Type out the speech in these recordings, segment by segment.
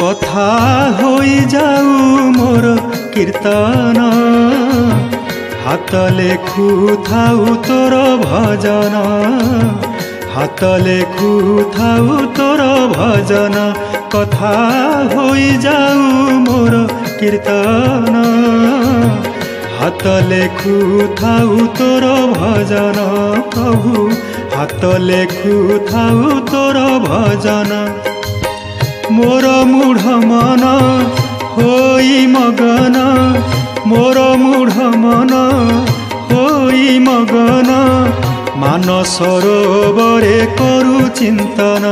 कथा होई जाऊ मोर कीर्तन हाथ लेखु थाऊ तोर भजन हाथ लेखु थाऊ तोर भजन कथा होई जाऊ मोर कीर्तन हाथ लेखु थाऊ तोर भजन प्रभु हाथ लेखु थाऊ तोर भजन मोर मूढ़ मन होई मगन मोर मूढ़ मन होई मगन मान सरोवरे करु चिंतन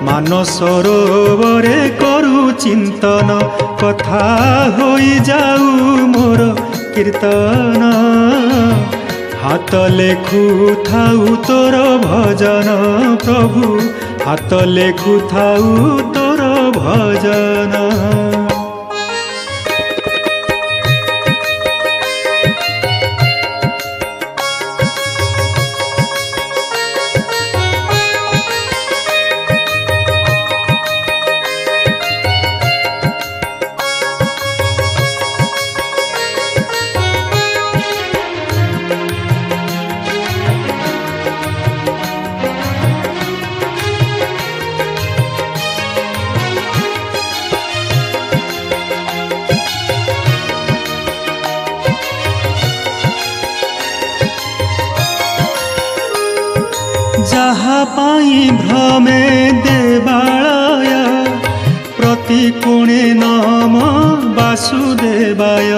मान सरोवरे करु चिंतन कथा होई जाऊ मोर कीर्तन हाथ लेखु थाऊ तोर भजन प्रभु हाथ लेखु थाऊ तोर भजन। जहा पाई भ्रमे देवालय प्रति कोणे नाम वासुदेवाय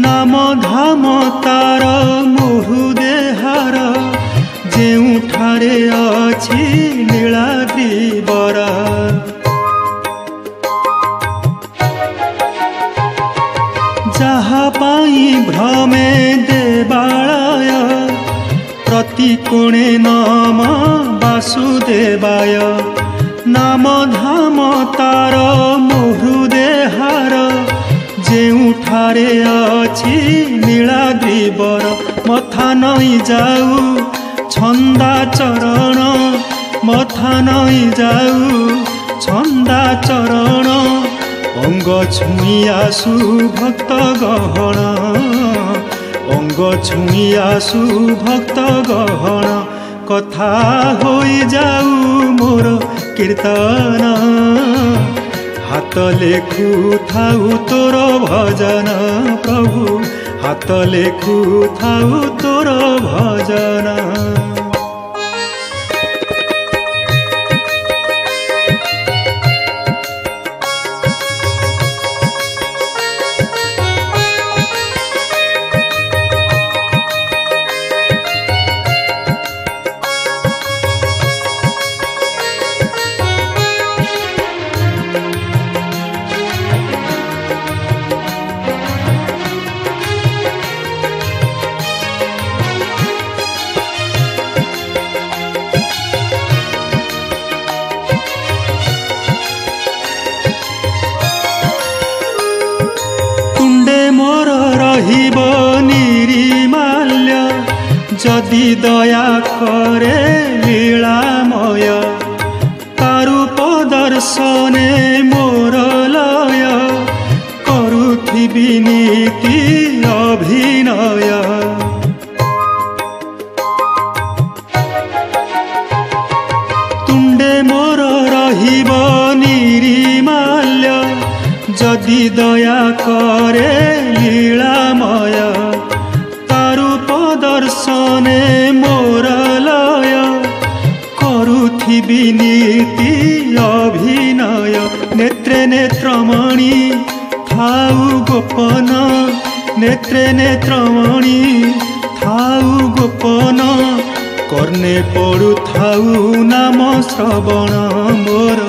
नाम धाम तार मुहुदेहार जेउठारे अछि नीलाद्रि बरा जहा पाई भ्रमे देवालय प्रति कोणे नाम वासुदेवाय नाम धाम तार मुहुदेहार जेउठारे अछि नीलाद्रि बर मथा नई जाऊ छंदा चरण मथा नई जाऊ छंदा चरण अंग छुई आसु भक्त गहण अंग छुई आसु भक्त गहण कथा होई जाऊ मोर कीर्तन हाथ लेखु थाऊ तोर भजन प्रभु हाथ लेखु थाऊ तोर भजन। रहिब निरिमाल्य जदि दया करे लीलामय तारूप दर्शने मोर लय करुथिबि नीति अभिनय तुंडे मोर रहिब निरिमाल्य जदि दया करे लीलामय तारूप दर्शने मोर लय करुथिबि नीति अभिनय नेत्रे नेत्रमणि थाऊ गोपन नेत्रे नेत्रमणि थाऊ गोपन कर्णे पड़ु थाऊ नाम श्रवण मोर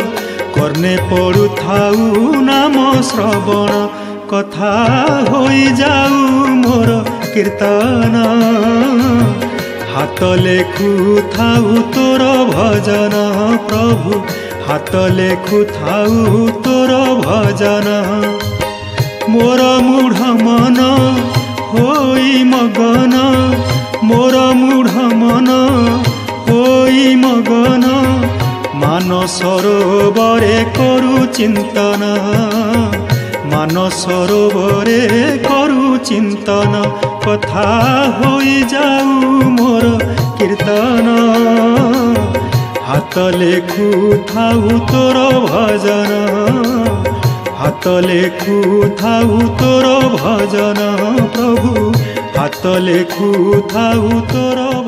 कर्णे पड़ु थाऊ नाम श्रवण कथा होई जाऊ मोर कीर्तन हाथ लेखु थाऊ तोर भजन प्रभु हाथ लेखु थाऊ तोर भजन मोर मूढ़ मन होई मगन मोर मूढ़ मन होई मगन मान सरोवरे करु चिंतन मान सरोवरे करु चिंतन कथा होई जाऊ मोर कीर्तन हाथ लेखु थाऊ तोर भजन हाथ लेखु थाऊ तोर भजन प्रभु हाथ लेखु थाऊ तोर